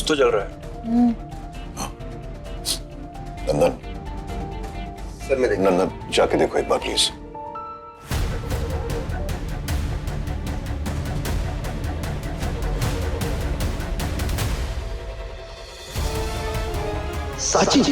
कुछ तो चल रहा है। नंदन, सर मैं देखता हूं। नंदन जाके देखो एक बार प्लीज। साची,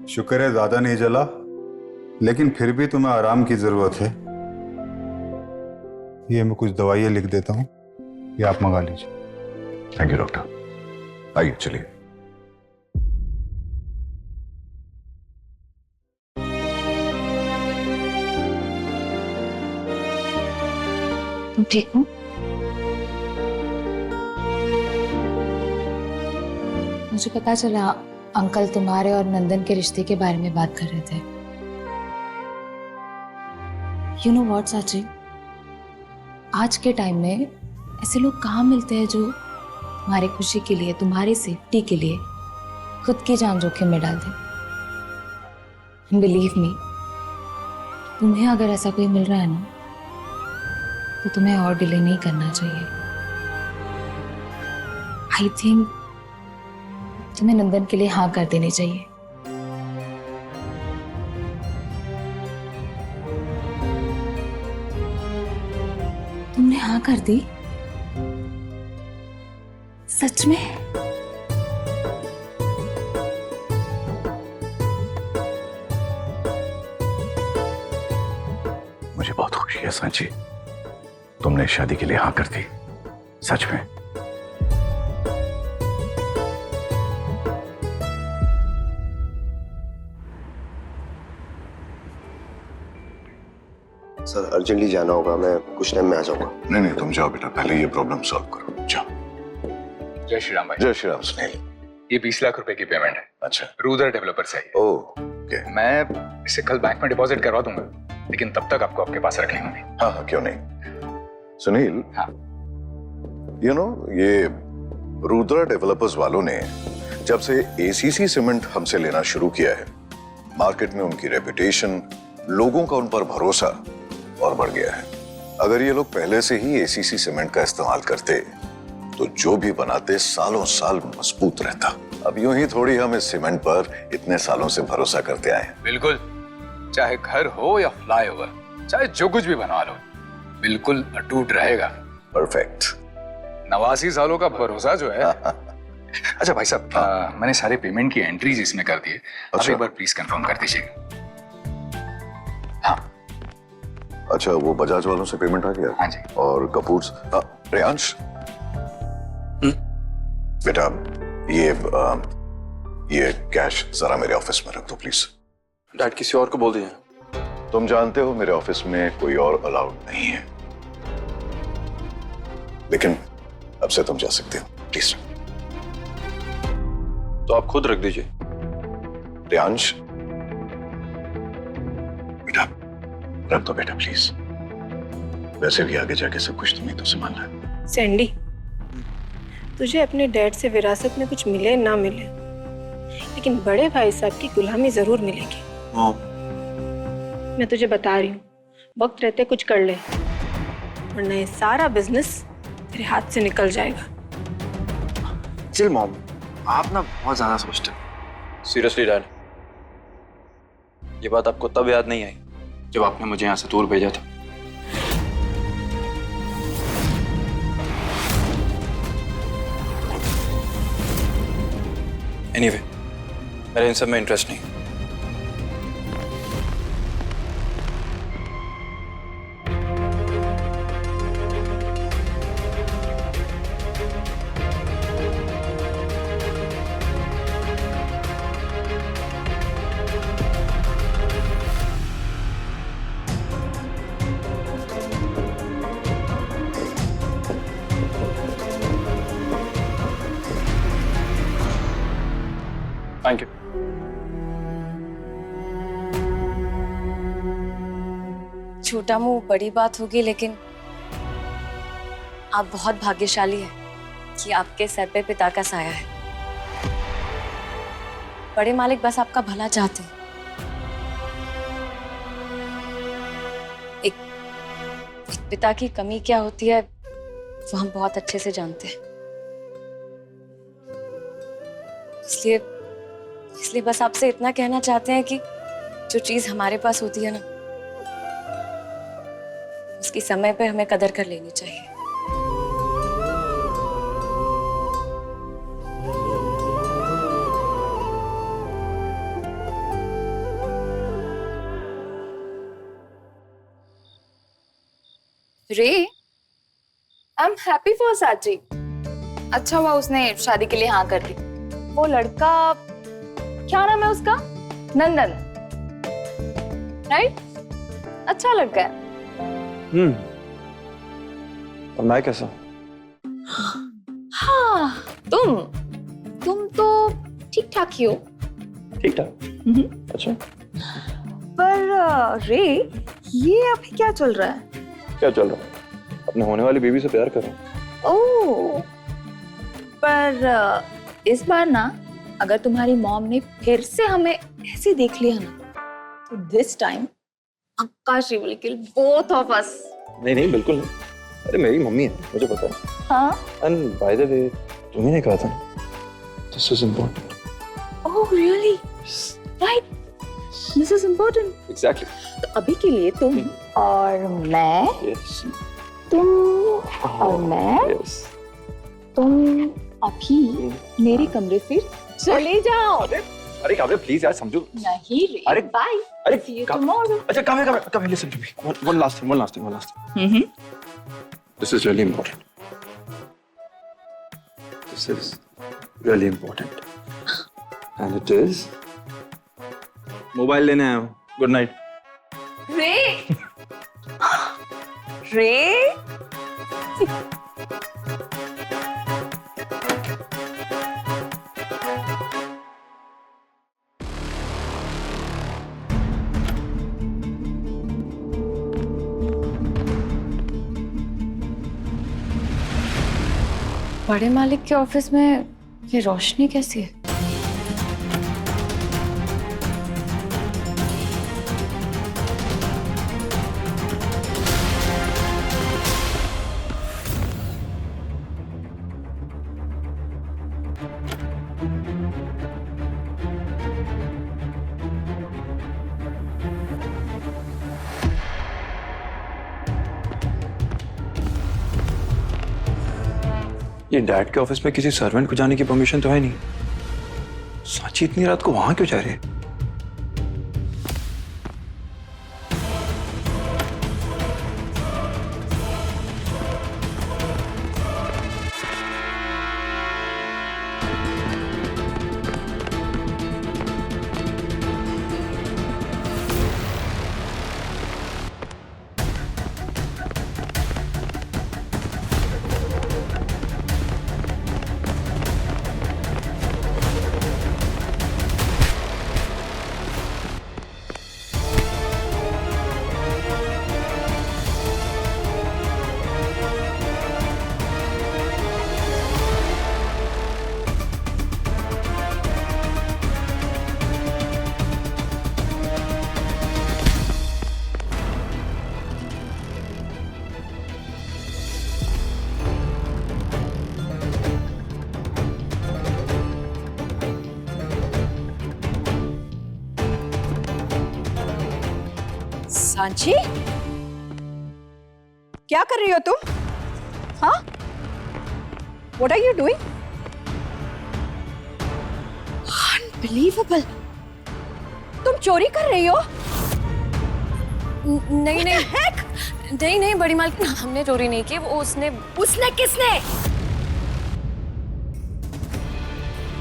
शुक्र है ज्यादा नहीं जला, लेकिन फिर भी तुम्हें आराम की जरूरत है। ये मैं कुछ दवाइयाँ लिख देता हूँ, ये आप मंगा लीजिए। Thank you doctor. आइए चलिए। तुम ठीक हो? मुझे पता चला अंकल तुम्हारे और नंदन के रिश्ते के बारे में बात कर रहे थे। यू नो व्हाट साची, आज के टाइम में ऐसे लोग कहाँ मिलते हैं जो तुम्हारी खुशी के लिए, तुम्हारी सेफ्टी के लिए खुद की जान जोखिम में डाल दे। बिलीव मी, तुम्हें अगर ऐसा कोई मिल रहा है ना, तो तुम्हें और डिले नहीं करना चाहिए। आई थिंक तुम्हें नंदन के लिए हाँ कर देनी चाहिए। तुमने हाँ कर दी? सच में? मुझे बहुत खुशी है सांची, तुमने शादी के लिए हाँ कर दी। सच में। सर अर्जेंटली जाना होगा, मैं कुछ टाइम में आ जाऊंगा। नहीं नहीं, तुम जाओ बेटा, पहले ये प्रॉब्लम सॉल्व करो। जाओ। जय श्री राम भाई। जय श्री राम सुनील। ये 20 लाख रुपए की पेमेंट है। अच्छा। रूदर डेवलपर से है। Oh okay. मैं इसे कल बैंक में डिपॉजिट करवा दूंगा, लेकिन तब तक आपको आपके पास रख लेंगे। हाँ हाँ क्यों नहीं। सुनील, हाँ। यू नो ये रुद्रा डेवलपर्स वालों ने जब से एसीसी सीमेंट हमसे लेना शुरू किया है, मार्केट में उनकी रेपुटेशन, लोगों का उन पर भरोसा और बढ़ गया है। अगर ये लोग पहले से ही एसीसी सीमेंट का इस्तेमाल करते तो जो भी बनाते सालों साल मजबूत रहता। अब यूं ही थोड़ी हम इस सीमेंट पर इतने सालों से भरोसा करते आए हैं। बिल्कुल, चाहे घर हो या फ्लाईओवर, चाहे जो कुछ भी बनवा लो, बिल्कुल अटूट रहेगा। परफेक्ट। 89 सालों का भरोसा जो है। अच्छा भाई साहब, मैंने सारे पेमेंट की एंट्रीज इसमें कर दी है। आप अच्छा। एक बार प्लीज कंफर्म कर दीजिएगा। हाँ अच्छा, वो बजाज वालों से पेमेंट आ गया? हाँ जी। और कपूर प्रियांश, बेटा ये कैश जरा मेरे ऑफिस में रख दो प्लीज। डैड किसी और को बोल दीजिए। तुम जानते हो मेरे ऑफिस में कोई और अलाउड नहीं है, लेकिन अब से तुम जा सकते हो प्लीज। तो आप खुद रख दीजिए। प्रियांश, बेटा रख दो बेटा प्लीज। वैसे भी आगे जाके सब कुछ तुम्हें तो संभालना है। सैंडी, तुझे अपने डैड से विरासत में कुछ मिले ना मिले, लेकिन बड़े भाई साहब की गुलामी जरूर मिलेगी। मैं तुझे बता रही हूँ, वक्त रहते कुछ कर ले, वरना ये सारा बिजनेस तेरे हाथ से निकल जाएगा। चिल मॉम, आप ना बहुत ज्यादा सोचते हो। सीरियसली डैड, ये बात आपको तब याद नहीं आई जब आपने मुझे यहाँ से दूर भेजा था। एनीवे, मेरा इन सब में इंटरेस्ट नहीं। Thank you. छोटा मुंह बड़ी बात होगी, लेकिन आप बहुत भाग्यशाली हैं कि आपके सर पे पिता का साया है। बड़े मालिक बस आपका भला चाहते हैं। एक पिता की कमी क्या होती है वो हम बहुत अच्छे से जानते हैं। इसलिए बस आपसे इतना कहना चाहते हैं कि जो चीज हमारे पास होती है ना, उसकी समय पे हमें कदर कर लेनी चाहिए। रे, आई एम हैप्पी फॉर साची। अच्छा हुआ उसने शादी के लिए हाँ कर दी। वो लड़का, क्या नाम है उसका? नंदन, राइट? अच्छा लड़का है। और मैं कैसा? हाँ, तुम तो ठीक ठाक ही हो। ठीक ठाक। अच्छा, पर रे, ये अभी क्या चल रहा है? क्या चल रहा है? अपने होने वाली बेबी से प्यार कर रहा हूँ। ओह, पर इस बार ना, अगर तुम्हारी मॉम ने फिर से हमें ऐसे देख लिया ना, तो दिस टाइम पक्का she will kill both of us. नहीं बिल्कुल नहीं। अरे मेरी मम्मी है, मुझे पता है। हाँ? एंड बाय द वे, तुम्ही ने कहा था this is important. Oh really? Right, this is important. Exactly. तो अभी के लिए तुम और मैं, यस। तुम और मैं, यस। तुम अभी मेरे कमरे से चले जाओ। अरे काव्य प्लीज यार समझो। नहीं रे, अरे, बाय। अरे See you tomorrow. अच्छा Kavya listen to me. one last thing. This is really important. This is really important. And it is mobile लेने आया हूँ। Good night. रे, रे, बड़े मालिक के ऑफिस में ये रोशनी कैसी है? ये डैड के ऑफिस में किसी सर्वेंट को जाने की परमिशन तो है नहीं। साची इतनी रात को वहां क्यों जा रही है? सांची, क्या कर रही हो तुम? हाँ? What are you doing? Unbelievable! तुम चोरी कर रही हो? नहीं बड़ी मालिक, हमने चोरी नहीं की। वो उसने किसने?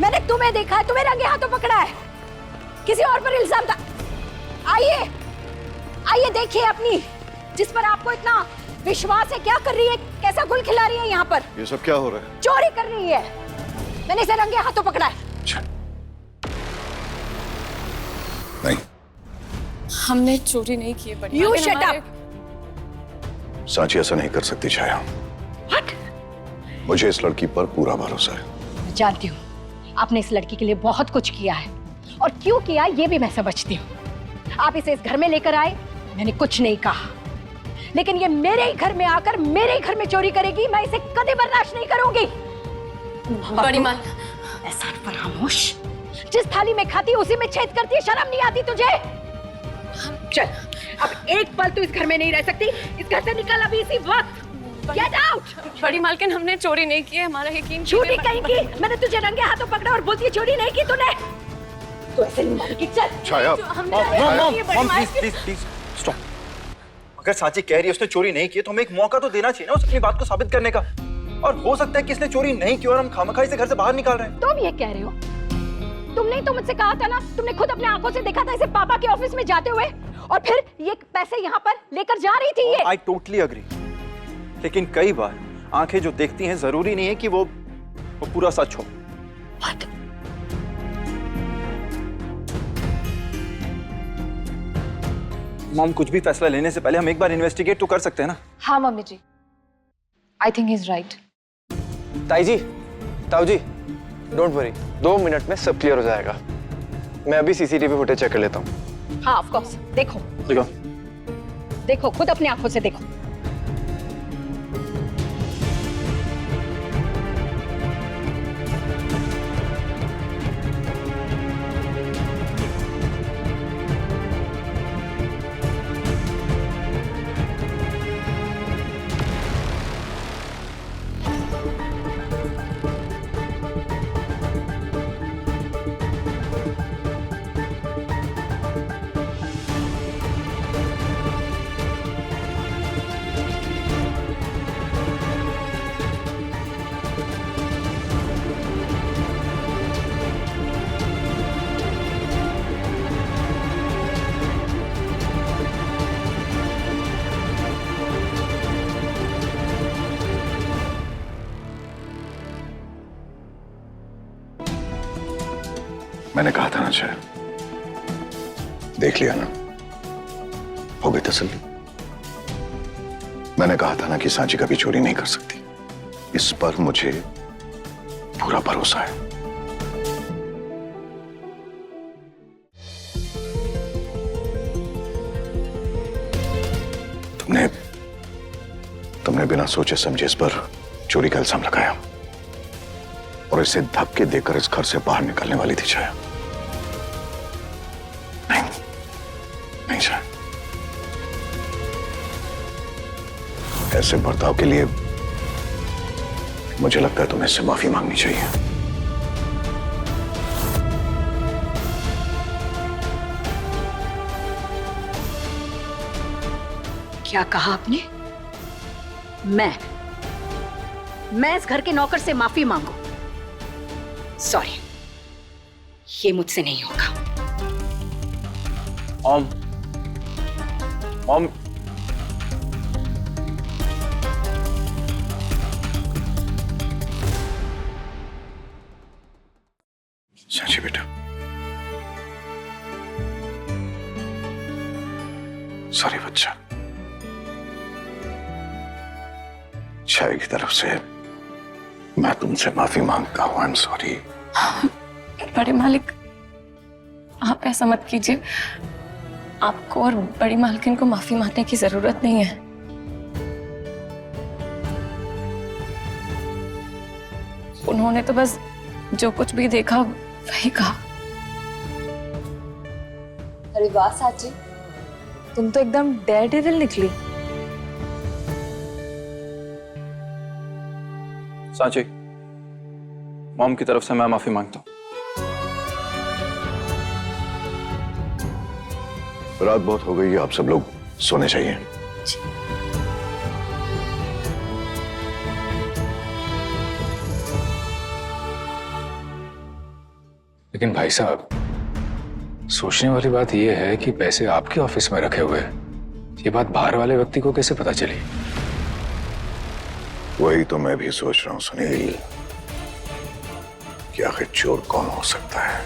मैंने तुम्हें देखा है, तुम्हें रंगे हाथों पकड़ा है। किसी और पर इल्जाम था। आइए देखिए अपनी, जिस पर आपको इतना विश्वास है, क्या कर रही है, कैसा गुल खिला रही है यहाँ पर। ये सब क्या हो रहा है? चोरी कर रही है। मैंने इसे रंगे हाथों पकड़ा है। नहीं, हमने चोरी नहीं की है बड़ी You मालिक। shut up! सांची ऐसा नहीं कर सकती छाया। What? मुझे इस लड़की पर पूरा भरोसा है। मैं जानती हूँ, आपने इस लड़की के लिए बहुत कुछ किया है, क्यों किया ये भी मैं समझती हूँ। आप इसे इस घर में लेकर आए, मैंने कुछ नहीं कहा, लेकिन ये मेरे ही घर में आकर मेरे ही घर में चोरी करेगी, मैं इसे कभी बर्दाश्त नहीं करूंगी। बड़ी माँ, ऐसा फरामोश, जिस थाली में खाती उसी में छेद करती है, शर्म नहीं आती तुझे? चल, अब एक पल तू इस घर में नहीं रह सकती, इस घर से निकल अभी इसी वक्त। Get out! बड़ी मालकिन, हमने चोरी नहीं की है, हमारा यकीन झूठी कहीं की, मैंने तुझे रंगे हाथों पकड़ा और बोलती है चोरी नहीं की तूने। तो ऐसे नहीं मानेगी, चल। छाया, प्लीज स्टॉप। अगर सांची कह रही है उसने चोरी नहीं की तो हमें एक मौका तो देना चाहिए ना उसे अपनी बात को साबित करने का। और हो सकता है कि इसने चोरी नहीं की और हम खामखा इसे घर से बाहर निकाल रहे हैं। तुम ये कह रहे हो? तुमने ही तो मुझसे कहा था ना, तुमने खुद अपने आंखों से देखा था इसे पापा के ऑफिस में जाते हुए, और फिर ये पैसे यहाँ पर लेकर जा रही थी ये। आई टोटली अग्री, लेकिन कई बार आंखें जो देखती हैं जरूरी नहीं है कि वो पूरा सच हो। What? मॉम, कुछ भी फैसला लेने से पहले हम एक बार इन्वेस्टिगेट तो कर सकते हैं ना। हाँ mummy ji, I think he is right. ताऊ जी, डोंट वरी, 2 मिनट में सब क्लियर हो जाएगा। मैं अभी सीसीटीवी फुटेज चेक कर लेता हूँ। हाँ ऑफ कोर्स, देखो देखो देखो, खुद अपनी आंखों से देखो। मैंने कहा था ना छाया, देख लिया ना, हो गई तसल्ली। मैंने कहा था ना कि सांची कभी चोरी नहीं कर सकती, इस पर मुझे पूरा भरोसा है। तुमने बिना सोचे समझे इस पर चोरी का इल्जाम लगाया और इसे धक्के देकर इस घर से बाहर निकलने वाली थी छाया। नहीं छाया, ऐसे बर्ताव के लिए मुझे लगता है तुम्हें इससे माफी मांगनी चाहिए। क्या कहा आपने? मैं इस घर के नौकर से माफी मांगू? सॉरी, ये मुझसे नहीं होगा। मॉम, सांची बेटा, सॉरी बच्चा। छाया की तरफ से मैं तुमसे माफी मांगता हूं। I am sorry. बड़े मालिक, आप ऐसा मत कीजिए, आपको और बड़ी मालकिन को माफी मांगने की जरूरत नहीं है। उन्होंने तो बस जो कुछ भी देखा वही कहा। अरे वाह साची, तुम तो एकदम डेयरडेविल निकली। सांची, मॉम की तरफ से मैं माफी मांगता हूँ। रात बहुत हो गई है, आप सब लोग सोने चाहिए। लेकिन भाई साहब, सोचने वाली बात यह है कि पैसे आपके ऑफिस में रखे हुए हैं, ये बात बाहर वाले व्यक्ति को कैसे पता चली? वही तो मैं भी सोच रहा हूं सुनील, कि आखिर चोर कौन हो सकता है।